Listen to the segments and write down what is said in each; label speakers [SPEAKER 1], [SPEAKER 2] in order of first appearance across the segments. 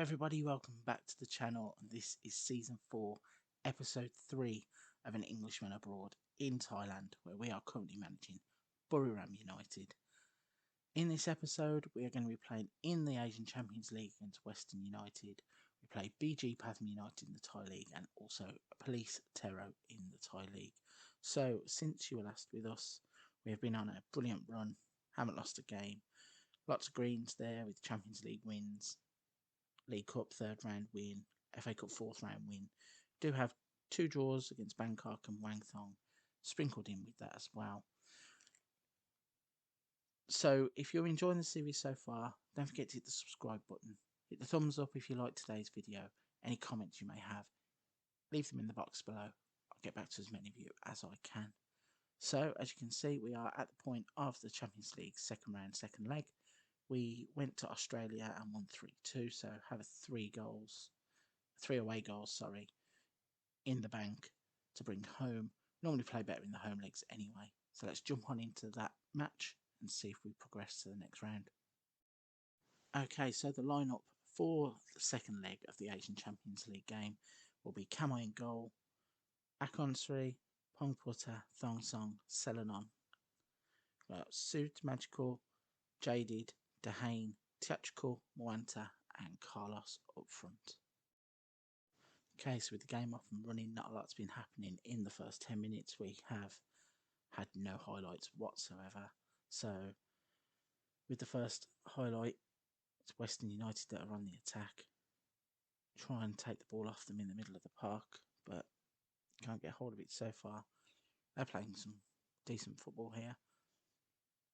[SPEAKER 1] everybody, welcome back to the channel. This is season 4, episode 3 of An Englishman Abroad in Thailand, where we are currently managing Buriram United. In this episode, we are going to be playing in the Asian Champions League against Western United. We play BG Pathum United in the Thai League and also Police Tero in the Thai League. So, since you were last with us, we have been on a brilliant run, haven't lost a game. Lots of greens there with Champions League wins. League Cup 3rd round win, FA Cup 4th round win. Do have 2 draws against Bangkok and Wangthong sprinkled in with that as well. So if you're enjoying the series so far, don't forget to hit the subscribe button. Hit the thumbs up if you like today's video. Any comments you may have, leave them in the box below. I'll get back to as many of you as I can. So as you can see, we are at the point of the Champions League second round, second leg. We went to Australia and won 3-2, so have a 3 away goals, in the bank to bring home. Normally play better in the home legs anyway. So let's jump on into that match and see if we progress to the next round. Okay, so the lineup for the second leg of the Asian Champions League game will be Kamai in goal, Akonsri, Pongputta, Thongsong, Selenon. Suit, Magical, Jaded, Dehane, Tiachko, Moanta and Carlos up front. Okay, so with the game off and running, not a lot's been happening in the first 10 minutes. We have had no highlights whatsoever. So with the first highlight, it's Western United that are on the attack. Try and take the ball off them in the middle of the park, but can't get hold of it so far. They're playing some decent football here.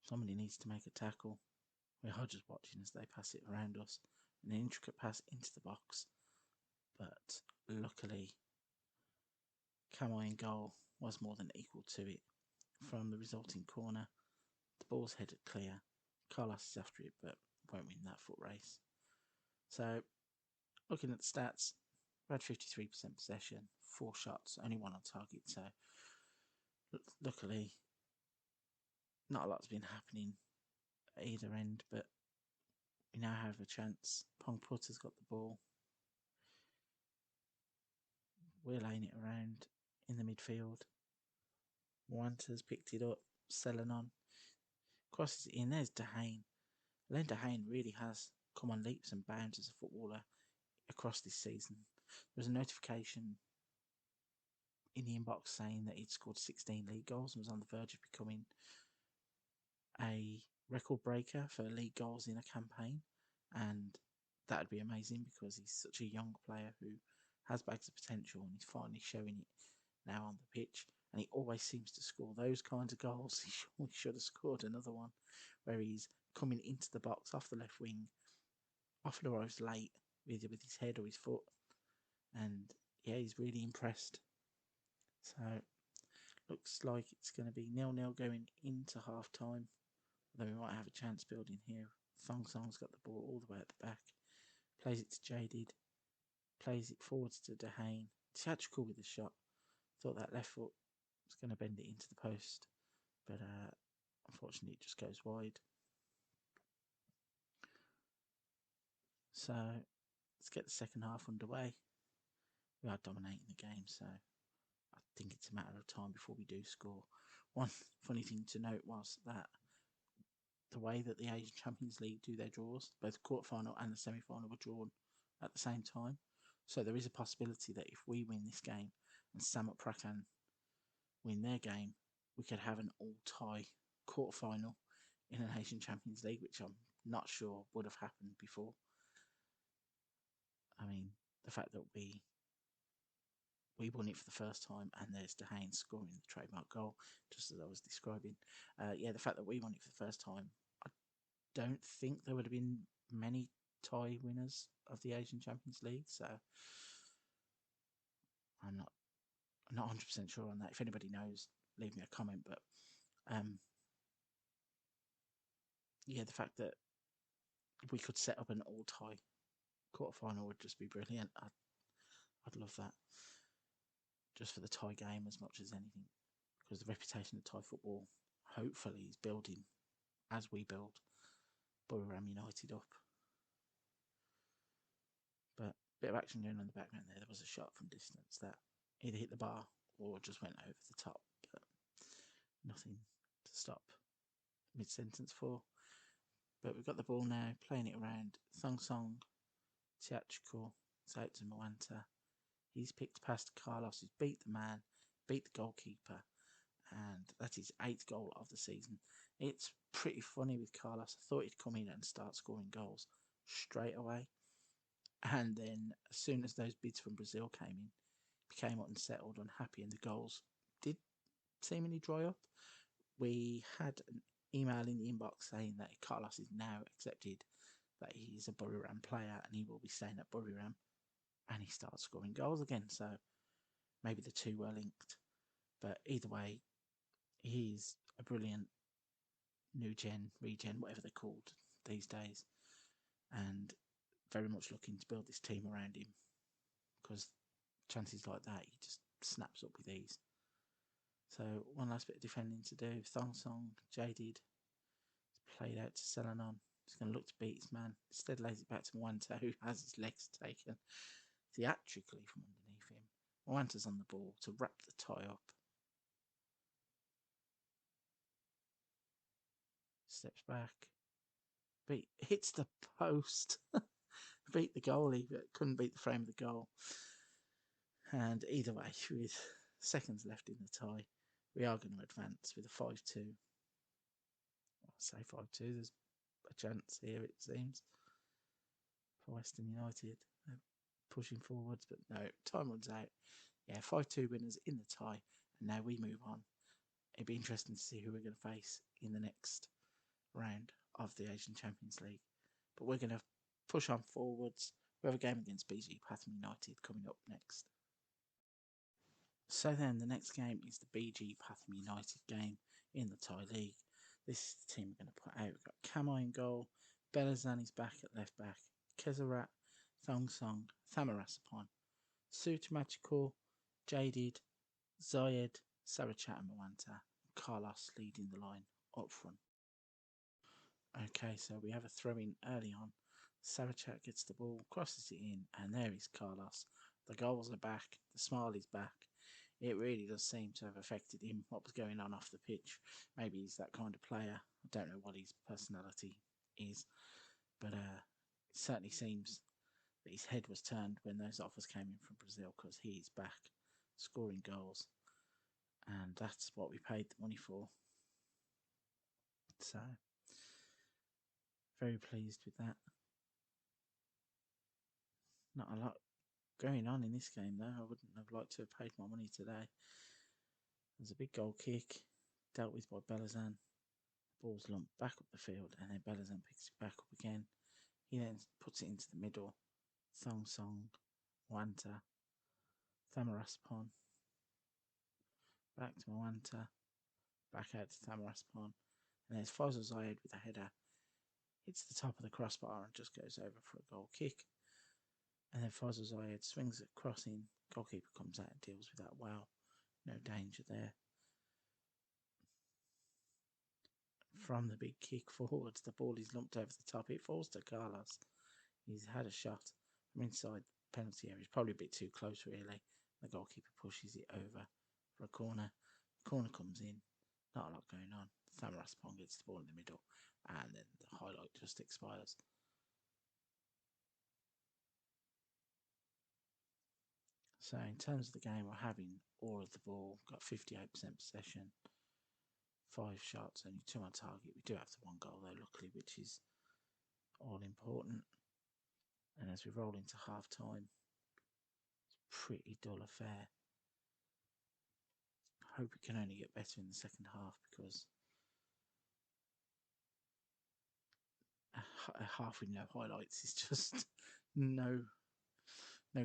[SPEAKER 1] Somebody needs to make a tackle. We are just watching as they pass it around us. An intricate pass into the box. But luckily, Kamai in goal was more than equal to it. From the resulting corner, the ball's headed clear. Carlos is after it, but won't win that foot race. So, looking at the stats, we had 53% possession, 4 shots, only 1 on target. So, luckily, not a lot's been happening at either end, but we now have a chance. Pongputta's got the ball. We're laying it around in the midfield. Moanta's picked it up. Selenon crosses it in. There's Dehane. Len Dehane really has come on leaps and bounds as a footballer across this season. There was a notification in the inbox saying that he'd scored 16 league goals and was on the verge of becoming a record breaker for league goals in a campaign, and that would be amazing because he's such a young player who has bags of potential and he's finally showing it now on the pitch, and he always seems to score those kinds of goals. He should have scored another one where he's coming into the box off the left wing, often arrives late with his head or his foot, and yeah, he's really impressed. So looks like it's going to be 0-0 going into half time. Although we might have a chance building here. Thongsong's got the ball all the way at the back. Plays it to Jaded. Plays it forwards to Dehane. Tiachko with a shot. Thought that left foot was going to bend it into the post. But unfortunately it just goes wide. So let's get the second half underway. We are dominating the game, so I think it's a matter of time before we do score. One funny thing to note was that the way that the Asian Champions League do their draws, both the quarterfinal and the semi-final were drawn at the same time. So there is a possibility that if we win this game and Samut Prakan win their game, we could have an all-Thai quarterfinal in an Asian Champions League, which I'm not sure would have happened before. I mean, the fact that we won it for the first time, and there's Dehane scoring the trademark goal, just as I was describing. Yeah, the fact that we won it for the first time, I don't think there would have been many Thai winners of the Asian Champions League, so I'm not 100% sure on that. If anybody knows, leave me a comment. But yeah, the fact that we could set up an all-Thai quarterfinal would just be brilliant. I'd love that. Just for the Thai game as much as anything, because the reputation of Thai football hopefully is building as we build Buriram United up. Bit of action going on in the background there. There was a shot from distance that either hit the bar or just went over the top, but nothing to stop mid-sentence for. But we've got the ball now, playing it around. Thong Song, theatrical, it's out to Mwanta. He's picked past Carlos, who's beat the man, beat the goalkeeper, and that is 8th goal of the season. It's pretty funny with Carlos. I thought he'd come in and start scoring goals straight away. And then as soon as those bids from Brazil came in, became unsettled, unhappy, and the goals did seemingly dry up. We had an email in the inbox saying that Carlos is now accepted that he's a Buriram player and he will be staying at Buriram, and he starts scoring goals again. So maybe the two were linked, but either way, he's a brilliant new gen, regen, whatever they're called these days, and very much looking to build this team around him, because chances like that he just snaps up with ease. So one last bit of defending to do. Thong Song, jaded, played out to Selenon. He's going to look to beat his man. Instead lays it back to Mwanta, who has his legs taken theatrically from underneath him. Mwanta's on the ball to wrap the tie up. Steps back. Hits the post. Beat the goalie, but couldn't beat the frame of the goal. And either way, with seconds left in the tie, we are going to advance with a 5-2. I'll say 5-2. There's a chance here, it seems, for Western United. They're pushing forwards, but no, time runs out. Yeah, 5-2 winners in the tie, and now we move on. It'd be interesting to see who we're going to face in the next round of the Asian Champions League. But we're going to push on forwards. We have a game against BG Pathum United coming up next. So then the next game is the BG Pathum United game in the Thai League. This is the team we're going to put out. We've got Kamai in goal, Belazan is back at left back, Kezarat, Thong Song, Thamarasapon, Sutamachiko, Jaded, Zayed, Sarachat and Mwanta, and Carlos leading the line up front. Okay, so we have a throw-in early on. Sarachat gets the ball, crosses it in, and there is Carlos. The goals are back, the smile is back. It really does seem to have affected him, what was going on off the pitch. Maybe he's that kind of player. I don't know what his personality is, but it certainly seems that his head was turned when those offers came in from Brazil, because he's back scoring goals, and that's what we paid the money for. So very pleased with that. Not a lot going on in this game though. I wouldn't have liked to have paid my money today. There's a big goal kick dealt with by Belazan. Ball's lumped back up the field, and then Belazan picks it back up again. He then puts it into the middle. Thong Song, Mwanta, Thamarasapon, back to Mwanta, back out to Thamarasapon, and there's Fazal Zayed with a header. Hits the top of the crossbar and just goes over for a goal kick. And then Fazal Zayed swings it crossing. Goalkeeper comes out and deals with that well. No danger there. From the big kick forwards, the ball is lumped over the top. It falls to Carlos. He's had a shot from inside the penalty area. It's probably a bit too close, really. The goalkeeper pushes it over for a corner. The corner comes in. Not a lot going on. Thamarasapon gets the ball in the middle, and then the highlight just expires. So in terms of the game, we're having all of the ball, got 58% possession, 5 shots, only 2 on target. We do have the 1 goal though, luckily, which is all important. And as we roll into half time, it's a pretty dull affair. I hope it can only get better in the second half, because a half with no highlights is just no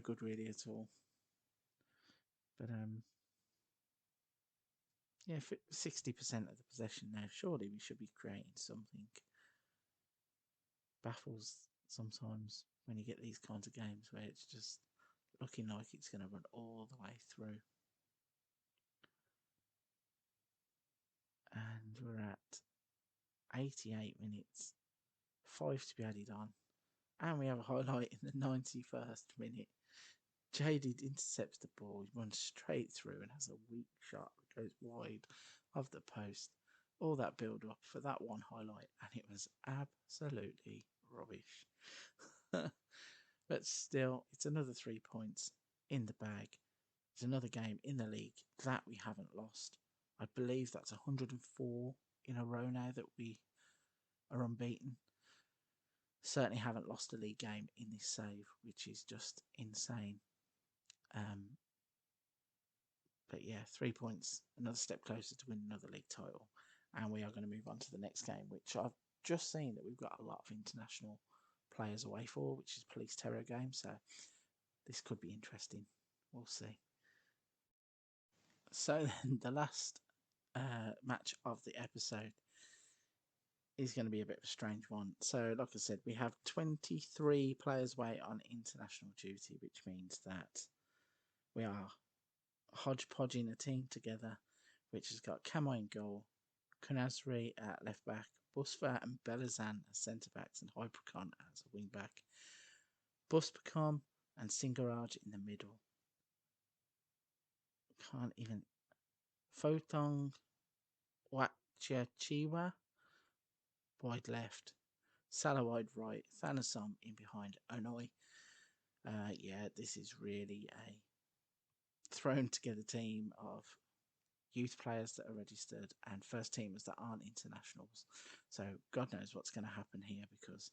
[SPEAKER 1] good really at all. But yeah, 60% of the possession now. Surely we should be creating something. Baffles sometimes when you get these kinds of games where it's just looking like it's going to run all the way through. And we're at 88 minutes, 5 to be added on, And we have a highlight in the 91st minute. Jaded intercepts the ball, runs straight through and has a weak shot that goes wide of the post. All that build up for that one highlight, and it was absolutely rubbish. But still, it's another 3 points in the bag. It's another game in the league that we haven't lost. I believe that's 104 in a row now that we are unbeaten. Certainly haven't lost a league game in this save, which is just insane. But yeah, 3 points, another step closer to win another league title. And we are going to move on to the next game, which I've just seen that we've got a lot of international players away for, which is Police Terror game. So this could be interesting. We'll see. So then the last match of the episode is going to be a bit of a strange one. So like I said, we have 23 players away on international duty, which means that we are hodgepodging a team together, which has got Kamai in goal, Konasri at left back, Busfa and Belazan as centre backs, and Hypercon as a wing back, Buspacom and Singaraj in the middle. Can't even. Photong Wachachiwa wide left, Salah wide right, Thanasom in behind, Onoi. Yeah, this is really a thrown together team of youth players that are registered and first teamers that aren't internationals. So God knows what's going to happen here, because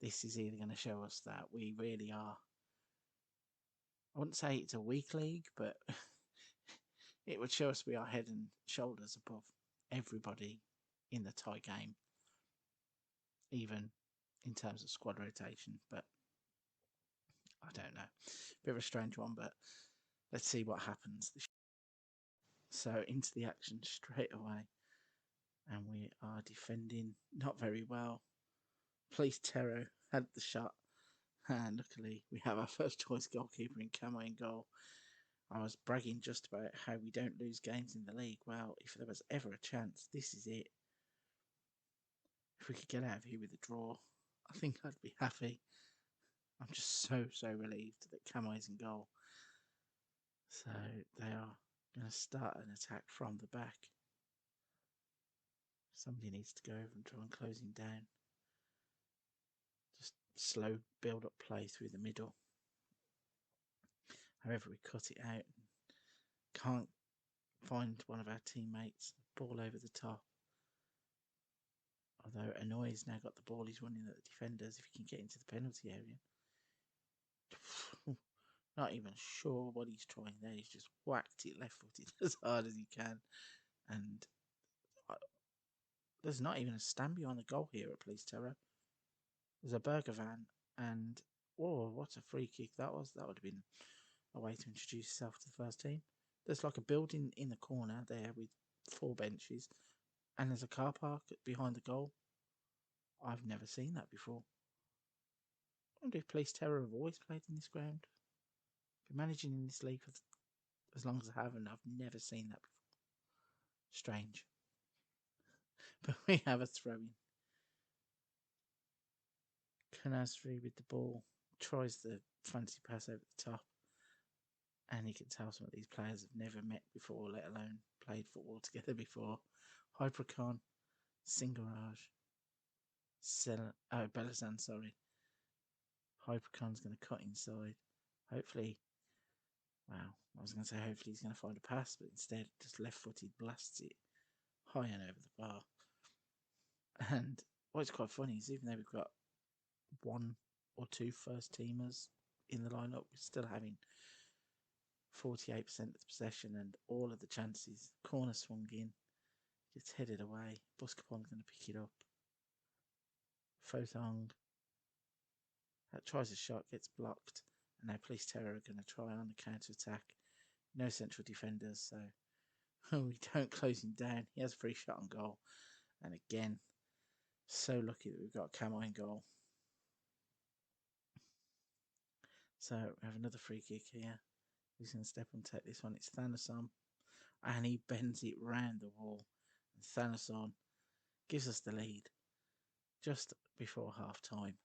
[SPEAKER 1] this is either going to show us that we really are, I wouldn't say it's a weak league, but it would show us we are head and shoulders above everybody in the Thai game, even in terms of squad rotation. But I don't know. Bit of a strange one, but let's see what happens. So into the action straight away. And we are defending not very well. Police Terror had the shot. And luckily we have our first choice goalkeeper in Camo in goal. I was bragging just about how we don't lose games in the league. Well, if there was ever a chance, this is it. If we could get out of here with a draw, I think I'd be happy. I'm just so relieved that Camo is in goal. So they are going to start an attack from the back. Somebody needs to go over and try and close him down. Just slow build-up play through the middle. However, we cut it out and can't find one of our teammates. Ball over the top. Although Anoy's now got the ball, he's running at the defenders. If he can get into the penalty area. Not even sure what he's trying there. He's just whacked it left-footed as hard as he can. And there's not even a stand behind the goal here at Police Terror. There's a burger van, and whoa, what a free kick that was. That would have been a way to introduce yourself to the first team. There's like a building in the corner there with 4 benches, and there's a car park behind the goal. I've never seen that before. I wonder if Police Terror have always played in this ground. Been managing in this league for as long as I have, and I've never seen that before. Strange. But we have a throw-in. Kanasri with the ball tries the fancy pass over the top, and you can tell some of these players have never met before, let alone played football together before. Hypercon, Singaraj, Belazan, sorry. Hypercon's going to cut inside. Hopefully, wow, I was going to say hopefully he's going to find a pass, but instead just left-footed blasts it high and over the bar. And what's quite funny is even though we've got 1 or 2 first teamers in the lineup, we're still having 48% of the possession and all of the chances. Corner swung in, gets headed away. Buscapon's going to pick it up. Photong tries a shot, gets blocked, and now Police Terror are going to try on the counter attack. No central defenders, so we don't close him down. He has a free shot on goal, and again, so lucky that we've got Camo in goal. So we have another free kick here. Who's going to step and take this one? It's Thanason, and he bends it round the wall. And Thanason gives us the lead just before half time.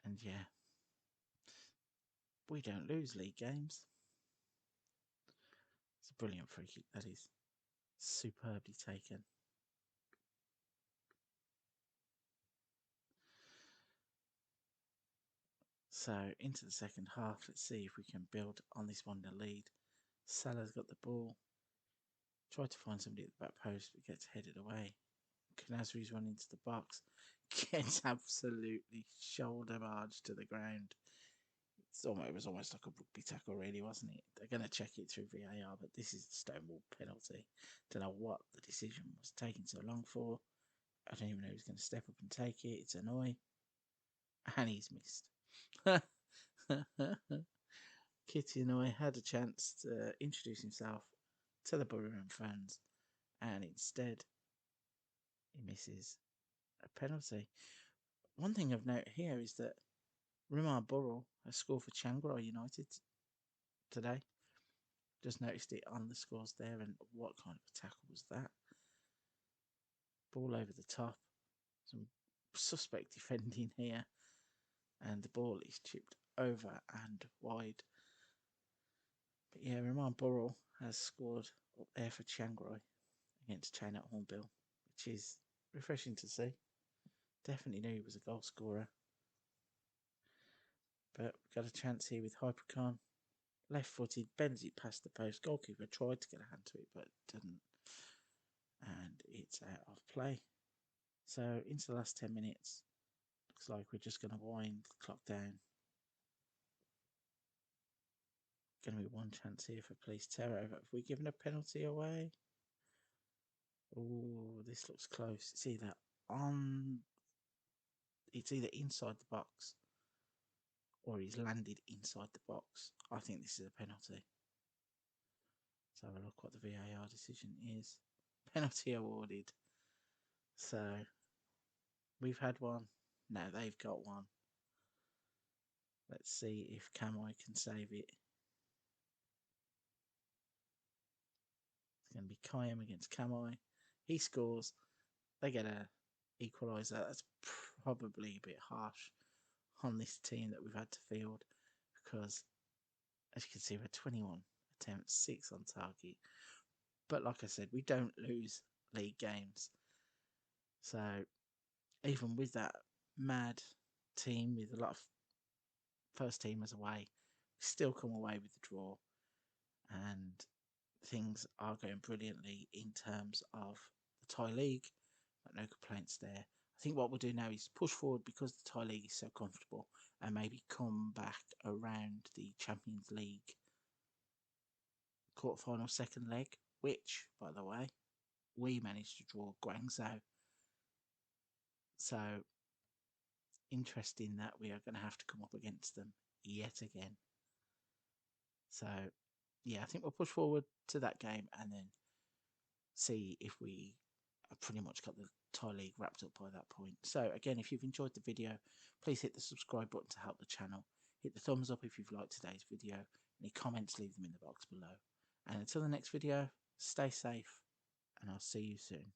[SPEAKER 1] And yeah, we don't lose league games. It's a brilliant free kick, that is. Superbly taken. So into the second half, let's see if we can build on this 1-0 lead. Salah's got the ball. Tried to find somebody at the back post, but gets headed away. Knazri's run into the box. Gets absolutely shoulder barged to the ground. It was almost like a rugby tackle, really, wasn't it? They're going to check it through VAR, but this is a Stonewall penalty. Don't know what the decision was taking so long for. I don't even know who's going to step up and take it. It's Annoy. And he's missed. Kitty Annoy had a chance to introduce himself to the Buriram fans, and instead he misses a penalty. One thing of note here is that Rimar Burrell has scored for Chiang Rai United today. Just noticed it on the scores there, and what kind of a tackle was that? Ball over the top. Some suspect defending here, and the ball is chipped over and wide. But yeah, Rimar Burrell has scored up there for Chiang Rai against China at Hornbill, which is refreshing to see. Definitely knew he was a goal scorer. But we got a chance here with Hypercon. Left-footed, bends it past the post. Goalkeeper tried to get a hand to it, but didn't. And it's out of play. So into the last 10 minutes. Looks like we're just going to wind the clock down. Going to be one chance here for Police Terror. Have we given a penalty away? Oh, this looks close. It's either inside the box or he's landed inside the box. I think this is a penalty. Let's have a look what the VAR decision is. Penalty awarded. So we've had one. No, they've got one. Let's see if Kamai can save it. It's going to be Kayam against Kamai. He scores. They get a equaliser. That's probably a bit harsh on this team that we've had to field, because as you can see, we're 21 attempts, 6 on target. But like I said, we don't lose league games. So even with that mad team with a lot of first teamers away, we still come away with the draw, and things are going brilliantly in terms of the Thai League. No complaints there. I think what we'll do now is push forward, because the Thai League is so comfortable, and maybe come back around the Champions League quarterfinal second leg, which, by the way, we managed to draw Guangzhou. So interesting that we are going to have to come up against them yet again. So yeah, I think we'll push forward to that game and then see if we have pretty much got the Thai League wrapped up by that point. So again, if you've enjoyed the video, please hit the subscribe button to help the channel. Hit the thumbs up if you've liked today's video. Any comments, leave them in the box below. And until the next video, stay safe, and I'll see you soon.